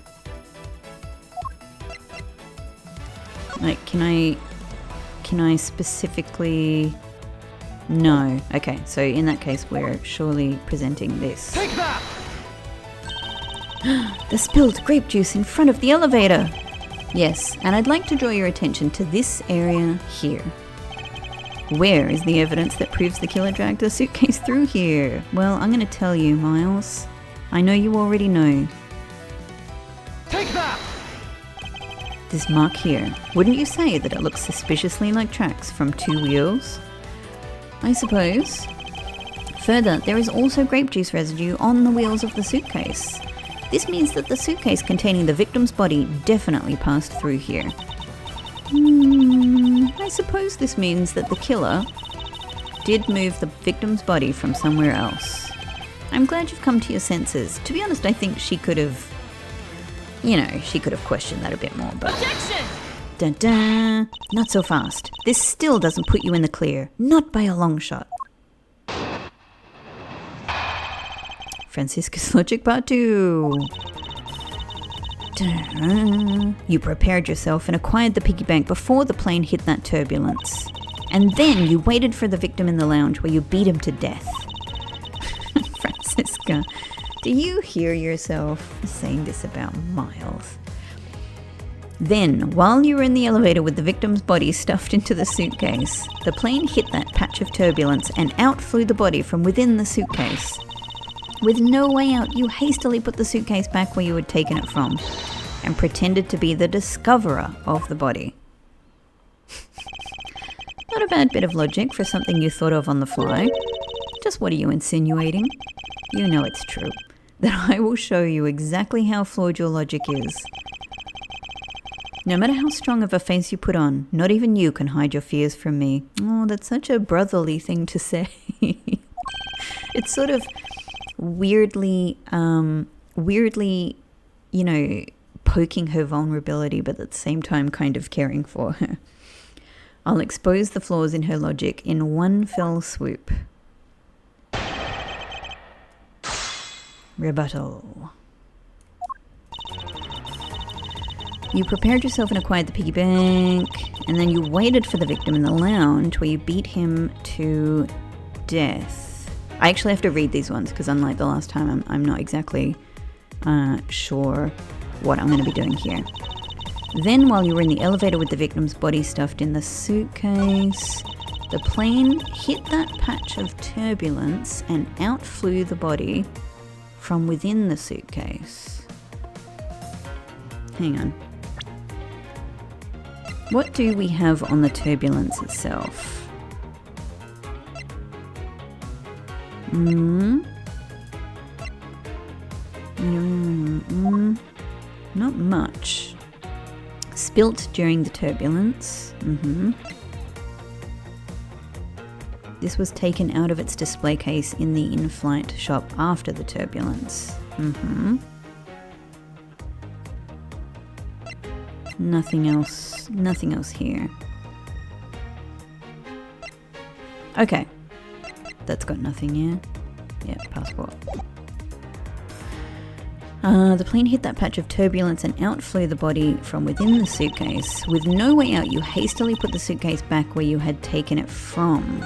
Like, can I specifically... No. Okay, so in that case, we're surely presenting this. Take that! The spilled grape juice in front of the elevator! Yes, and I'd like to draw your attention to this area here. Where is the evidence that proves the killer dragged the suitcase through here? Well, I'm going to tell you, Miles. I know you already know. Take that! This mark here, wouldn't you say that it looks suspiciously like tracks from two wheels? I suppose. Further, there is also grape juice residue on the wheels of the suitcase. This means that the suitcase containing the victim's body definitely passed through here. I suppose this means that the killer did move the victim's body from somewhere else. I'm glad you've come to your senses. To be honest, I think she could have, she could have questioned that a bit more, but... Objection! Dun dun! Not so fast. This still doesn't put you in the clear. Not by a long shot. Franziska's Logic Part 2. You prepared yourself and acquired the piggy bank before the plane hit that turbulence. And then you waited for the victim in the lounge where you beat him to death. Franziska, do you hear yourself saying this about Miles? Then, while you were in the elevator with the victim's body stuffed into the suitcase, the plane hit that patch of turbulence and out flew the body from within the suitcase. With no way out, you hastily put the suitcase back where you had taken it from and pretended to be the discoverer of the body. Not a bad bit of logic for something you thought of on the fly. Just what are you insinuating? You know it's true. That I will show you exactly how flawed your logic is. No matter how strong of a face you put on, not even you can hide your fears from me. Oh, that's such a brotherly thing to say. It's sort of weirdly, you know, poking her vulnerability, but at the same time kind of caring for her. I'll expose the flaws in her logic in one fell swoop. Rebuttal. You prepared yourself and acquired the piggy bank, and then you waited for the victim in the lounge where you beat him to death. I actually have to read these ones because unlike the last time, I'm not exactly sure what I'm going to be doing here. Then while you were in the elevator with the victim's body stuffed in the suitcase, the plane hit that patch of turbulence and out flew the body from within the suitcase. Hang on. What do we have on the turbulence itself? Not much. Spilt during the turbulence. This was taken out of its display case in the in-flight shop after the turbulence. Nothing else here. Okay. That's got nothing here. Yeah, passport. The plane hit that patch of turbulence and out flew the body from within the suitcase. With no way out, you hastily put the suitcase back where you had taken it from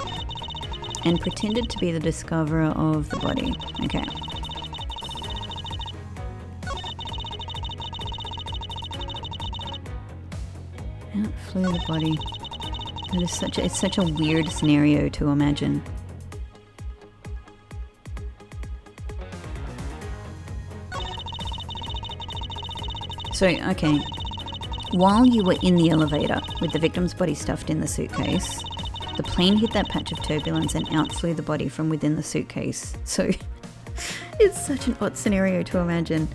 and pretended to be the discoverer of the body. Okay. Out flew the body. That is it's such a weird scenario to imagine. So, okay, while you were in the elevator with the victim's body stuffed in the suitcase, the plane hit that patch of turbulence and out flew the body from within the suitcase. So, it's such an odd scenario to imagine.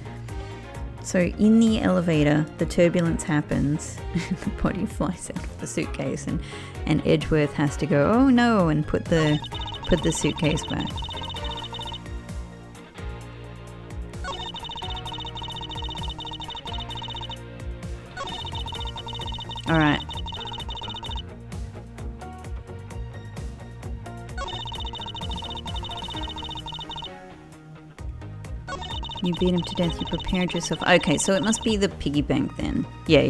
So, in the elevator, the turbulence happens, and the body flies out of the suitcase, and Edgeworth has to go, oh no, and put the suitcase back. All right. You beat him to death, you prepared yourself. Okay, so it must be the piggy bank then. Yeah.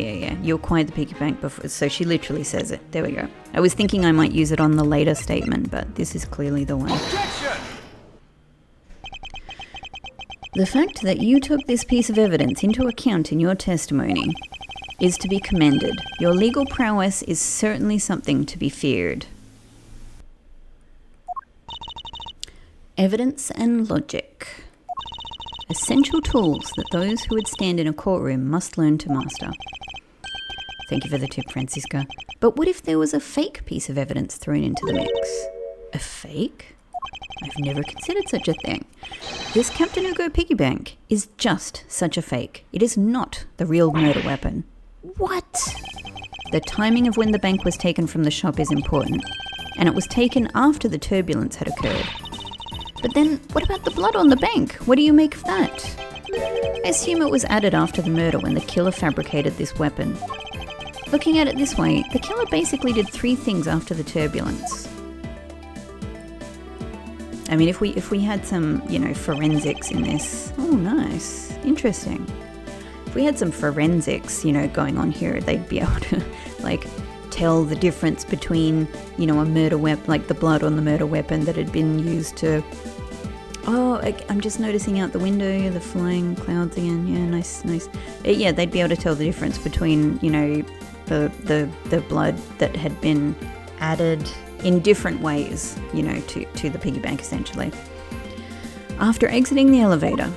You acquired the piggy bank before, so she literally says it. There we go. I was thinking I might use it on the later statement, but this is clearly the one. Objection! The fact that you took this piece of evidence into account in your testimony is to be commended. Your legal prowess is certainly something to be feared. Evidence and logic. Essential tools that those who would stand in a courtroom must learn to master. Thank you for the tip, Franziska. But what if there was a fake piece of evidence thrown into the mix? A fake? I've never considered such a thing. This Captain Ugo piggy bank is just such a fake. It is not the real murder weapon. What? The timing of when the bank was taken from the shop is important, and it was taken after the turbulence had occurred. But then, what about the blood on the bank? What do you make of that? I assume it was added after the murder when the killer fabricated this weapon. Looking at it this way, the killer basically did 3 things after the turbulence. I mean, if we had some, forensics in this. Oh, nice. Interesting. If we had some forensics, going on here, they'd be able to, tell the difference between, a murder weapon, like the blood on the murder weapon that had been used to Oh, I'm just noticing out the window the flying clouds again. Yeah, nice. Yeah, they'd be able to tell the difference between, you know, the blood that had been added in different ways, you know, to the piggy bank essentially. After exiting the elevator,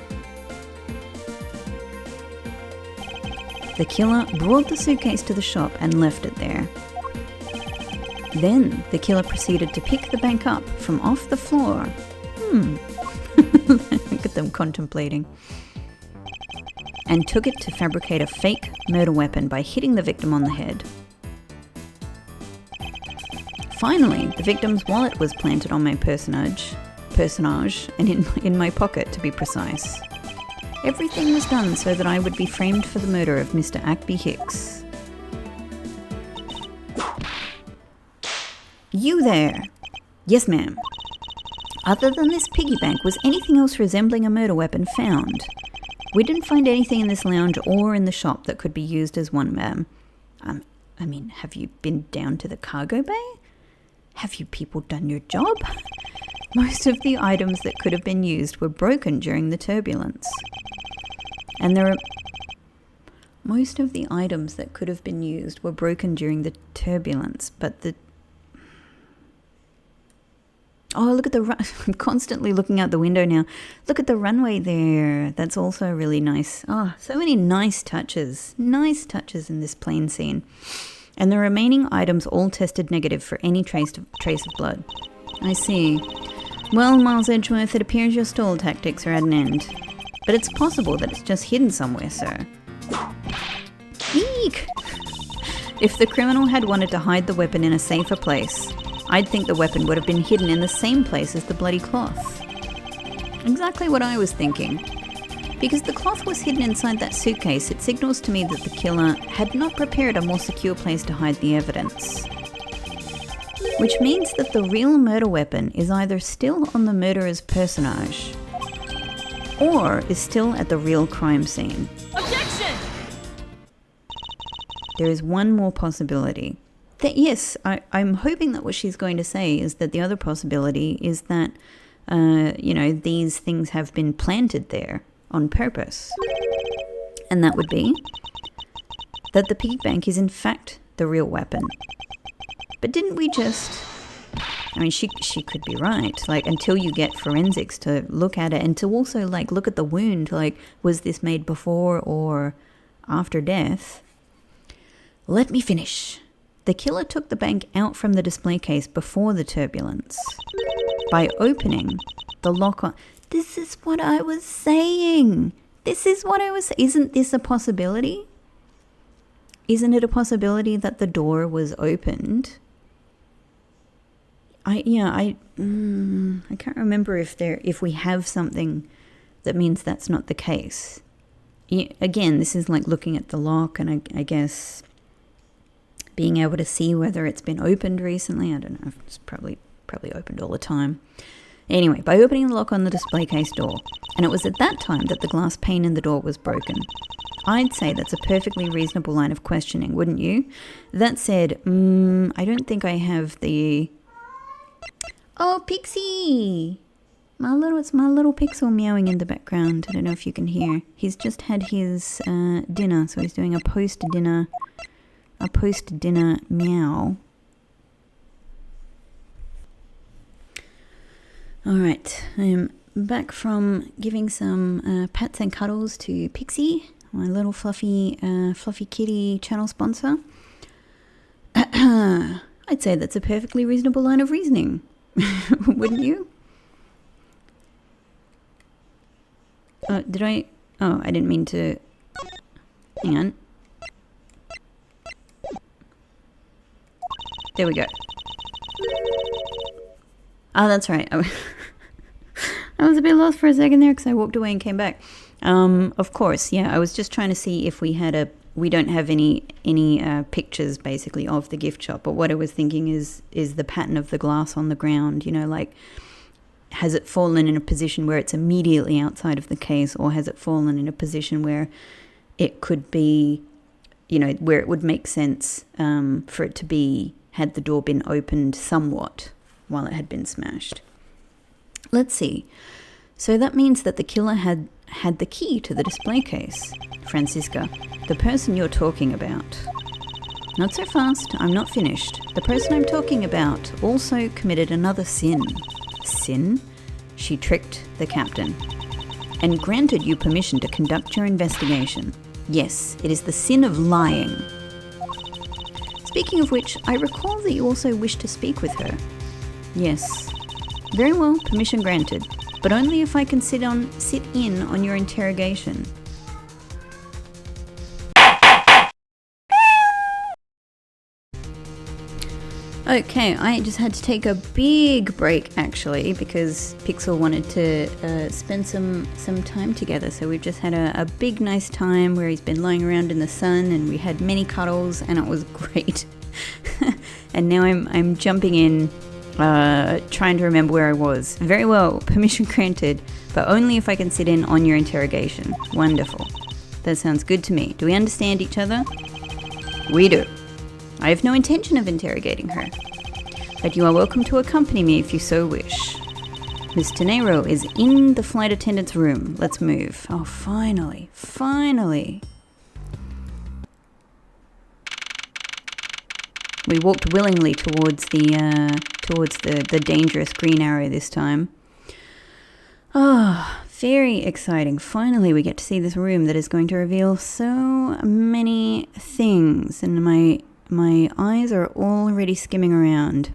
the killer brought the suitcase to the shop and left it there. Then the killer proceeded to pick the bank up from off the floor. Look at them contemplating. And took it to fabricate a fake murder weapon by hitting the victim on the head. Finally, the victim's wallet was planted on my personage, and in my pocket to be precise. Everything was done so that I would be framed for the murder of Mr. Ackby Hicks. You there? Yes, ma'am. Other than this piggy bank, was anything else resembling a murder weapon found? We didn't find anything in this lounge or in the shop that could be used as one, ma'am. I mean, have you been down to the cargo bay? Have you people done your job? Most of the items that could have been used were broken during the turbulence. Most of the items that could have been used were broken during the turbulence, but Oh, look at I'm constantly looking out the window now. Look at the runway there. That's also really nice. Oh, so many nice touches. Nice touches in this plane scene. And the remaining items all tested negative for any trace of blood. I see. Well, Miles Edgeworth, it appears your stall tactics are at an end. But it's possible that it's just hidden somewhere, sir. Eek! If the criminal had wanted to hide the weapon in a safer place, I'd think the weapon would have been hidden in the same place as the bloody cloth. Exactly what I was thinking. Because the cloth was hidden inside that suitcase, it signals to me that the killer had not prepared a more secure place to hide the evidence. Which means that the real murder weapon is either still on the murderer's personage, or is still at the real crime scene. Objection! There is one more possibility. Yes, I'm hoping that what she's going to say is that the other possibility is that, these things have been planted there on purpose. And that would be that the piggy bank is in fact the real weapon. But didn't we just... I mean, she could be right. Like, until you get forensics to look at it and to also, like, look at the wound. Like, was this made before or after death? Let me finish. The killer took the bank out from the display case before the turbulence by opening the lock on... This is what I was saying. Isn't this a possibility? Isn't it a possibility that the door was opened? I can't remember if we have something that means that's not the case. Again, this is like looking at the lock and I guess being able to see whether it's been opened recently. I don't know. It's probably opened all the time. Anyway, by opening the lock on the display case door, and it was at that time that the glass pane in the door was broken. I'd say that's a perfectly reasonable line of questioning, wouldn't you? That said, I don't think I have the... Oh, Pixie! It's my little pixel meowing in the background. I don't know if you can hear. He's just had his dinner, so he's doing a post-dinner meow. Alright, I am back from giving some pats and cuddles to Pixie, my little fluffy kitty channel sponsor. I'd say that's a perfectly reasonable line of reasoning, wouldn't you? I didn't mean to... Hang on. There we go. Oh, that's right. I was a bit lost for a second there because I walked away and came back. Of course, yeah. I was just trying to see if we had we don't have any pictures basically of the gift shop. But what I was thinking is the pattern of the glass on the ground. You know, like, has it fallen in a position where it's immediately outside of the case, or has it fallen in a position where it could be, you know, where it would make sense for it to be had the door been opened somewhat while it had been smashed. Let's see. So that means that the killer had the key to the display case. Franziska, the person you're talking about. Not so fast, I'm not finished. The person I'm talking about also committed another sin. Sin? She tricked the captain and granted you permission to conduct your investigation. Yes, it is the sin of lying. Speaking of which, I recall that you also wished to speak with her. Yes. Very well, permission granted, but only if I can sit in on your interrogation. Okay, I just had to take a big break actually because Pixel wanted to spend some time together. So we've just had a big nice time where he's been lying around in the sun and we had many cuddles and it was great. And now I'm jumping in, trying to remember where I was. Very well, permission granted, but only if I can sit in on your interrogation. Wonderful. That sounds good to me. Do we understand each other? We do. I have no intention of interrogating her, but you are welcome to accompany me if you so wish. Miss Tenero is in the flight attendant's room. Let's move. Oh, finally. We walked willingly towards the dangerous green arrow this time. Ah, very exciting. Finally, we get to see this room that is going to reveal so many things, and my eyes are already skimming around.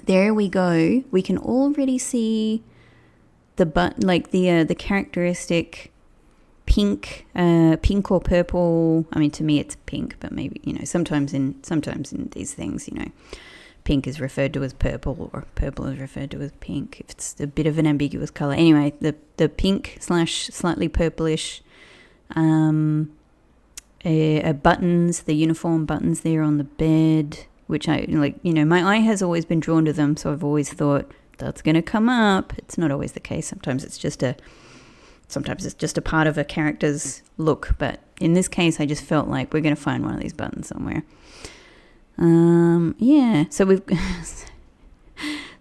There we go. We can already see the characteristic pink or purple. I mean, to me it's pink, but maybe, sometimes in these things, pink is referred to as purple or purple is referred to as pink. If it's a bit of an ambiguous color. Anyway, the pink / slightly purplish buttons, the uniform buttons there on the bed, which I my eye has always been drawn to them, so I've always thought that's going to come up. It's not always the case. Sometimes it's just a part of a character's look, but in this case I just felt like we're going to find one of these buttons somewhere.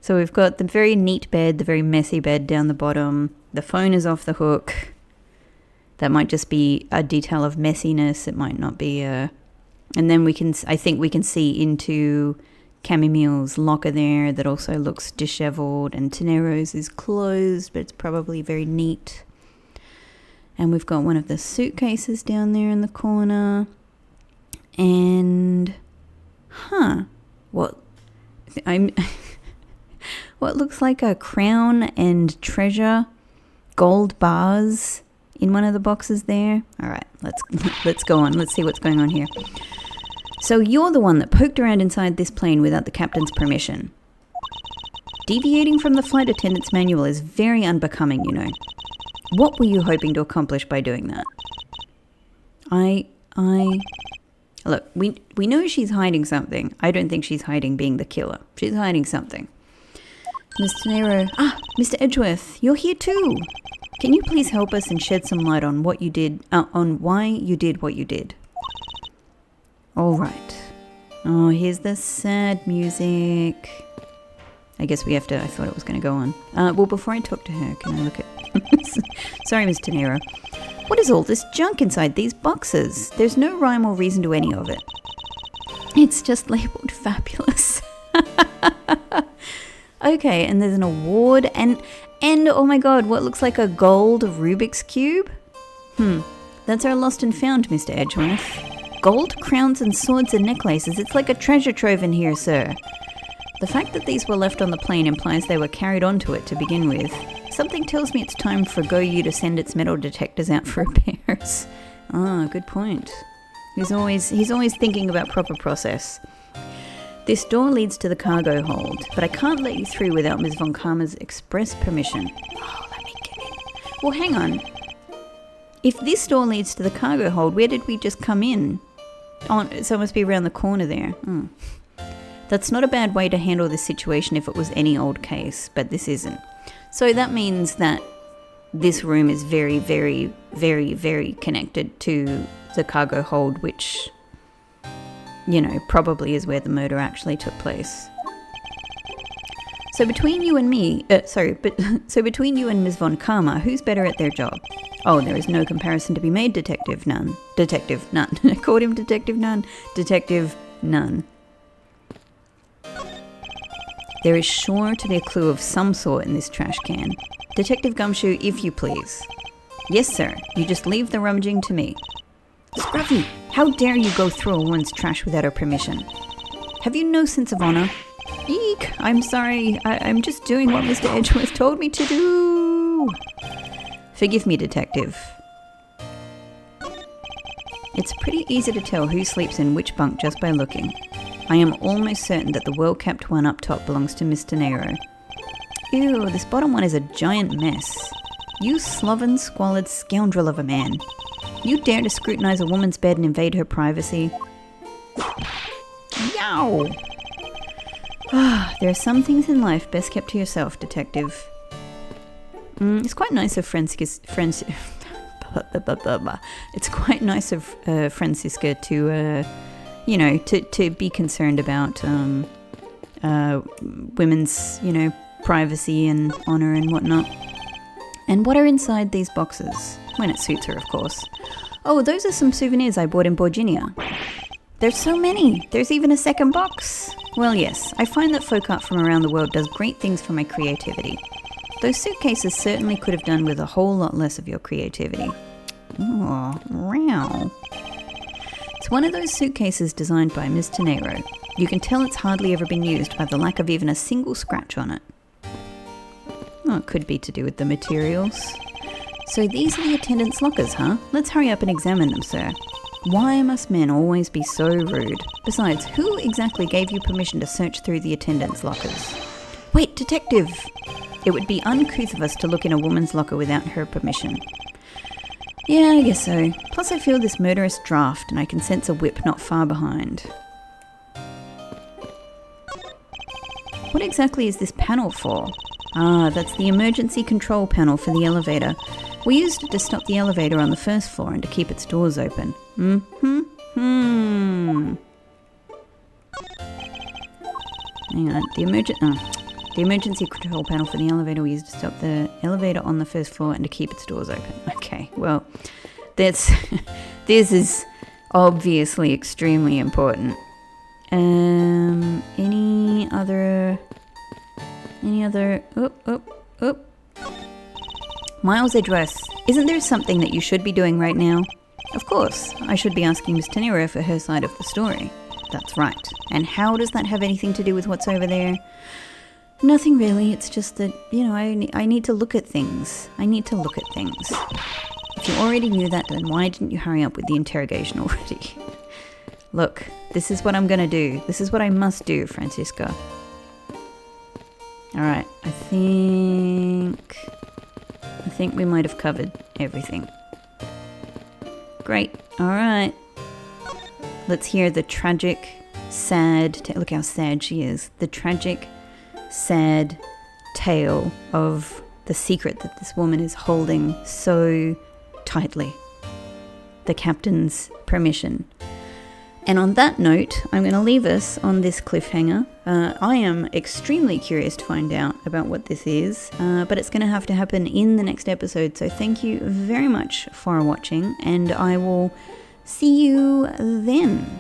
So we've got the very neat bed, the very messy bed down the bottom. The phone is off the hook. That might just be a detail of messiness. It might not be a... And then I think we can see into Camomile's locker there that also looks disheveled, and Tenero's is closed, but it's probably very neat. And we've got one of the suitcases down there in the corner. And... What looks like a crown and treasure, gold bars in one of the boxes there. All right, let's go on. Let's see what's going on here. So you're the one that poked around inside this plane without the captain's permission. Deviating from the flight attendant's manual is very unbecoming, What were you hoping to accomplish by doing that? Look, we know she's hiding something. I don't think she's hiding being the killer. She's hiding something. Mr. Nero, Mr. Edgeworth, you're here too. Can you please help us and shed some light on what you did, on why you did what you did? All right. Oh, here's the sad music. I guess we have to, I thought it was going to go on. Well, before I talk to her, can I look at... Sorry, Mr. Nero. What is all this junk inside these boxes? There's no rhyme or reason to any of it. It's just labeled fabulous. Okay, and there's an award and oh my god, what looks like a gold Rubik's Cube? That's our lost and found, Mr. Edgeworth. Gold crowns and swords and necklaces. It's like a treasure trove in here, sir. The fact that these were left on the plane implies they were carried onto it to begin with. Something tells me it's time for Goyu to send its metal detectors out for repairs. Good point. He's always thinking about proper process. This door leads to the cargo hold, but I can't let you through without Ms. von Karma's express permission. Oh, let me get in. Well, hang on. If this door leads to the cargo hold, where did we just come in? So it must be around the corner there. That's not a bad way to handle this situation if it was any old case, but this isn't. So that means that this room is very, very, very, very connected to the cargo hold, which, probably is where the murder actually took place. So between you and me, so between you and Ms. von Karma, who's better at their job? Oh, there is no comparison to be made, Detective None. Detective None. Called him Detective None. Detective None. There is sure to be a clue of some sort in this trash can. Detective Gumshoe, if you please. Yes, sir. You just leave the rummaging to me. Scruffy, how dare you go through a woman's trash without her permission? Have you no sense of honor? Eek, I'm sorry. I'm just doing what Mr. Edgeworth told me to do. Forgive me, Detective. It's pretty easy to tell who sleeps in which bunk just by looking. I am almost certain that the well-kept one up top belongs to Mr. Nero. Ew, this bottom one is a giant mess. You sloven, squalid scoundrel of a man. You dare to scrutinize a woman's bed and invade her privacy? Yow! There are some things in life best kept to yourself, Detective. It's quite nice of Franziska to, to be concerned about women's, privacy and honor and whatnot. And what are inside these boxes? When it suits her, of course. Oh, those are some souvenirs I bought in Virginia. There's so many. There's even a second box. Well, yes, I find that folk art from around the world does great things for my creativity. Those suitcases certainly could have done with a whole lot less of your creativity. Oh, wow. It's one of those suitcases designed by Mr. Nero. You can tell it's hardly ever been used by the lack of even a single scratch on it. Oh, it could be to do with the materials. So these are the attendants' lockers, huh? Let's hurry up and examine them, sir. Why must men always be so rude? Besides, who exactly gave you permission to search through the attendants' lockers? Wait, Detective! It would be uncouth of us to look in a woman's locker without her permission. Yeah, I guess so. Plus I feel this murderous draft and I can sense a whip not far behind. What exactly is this panel for? Ah, that's the emergency control panel for the elevator. We used it to stop the elevator on the first floor and to keep its doors open. Hang on, the emergency control panel for the elevator we used to stop the elevator on the first floor and to keep its doors open. Okay, well, this is obviously extremely important. Any other? Miles Edgeworth, isn't there something that you should be doing right now? Of course, I should be asking Miss Nero for her side of the story. That's right. And how does that have anything to do with what's over there? Nothing really, it's just that, I need to look at things. If you already knew that, then why didn't you hurry up with the interrogation already? Look, this is what I'm gonna do. This is what I must do, Franziska. Alright, I think we might have covered everything. Great, alright. Let's hear the tragic, sad, look how sad she is. The tragic, sad tale of the secret that this woman is holding so tightly. The captain's permission. And on that note, I'm going to leave us on this cliffhanger. I am extremely curious to find out about what this is, but it's going to have to happen in the next episode. So thank you very much for watching, and I will see you then.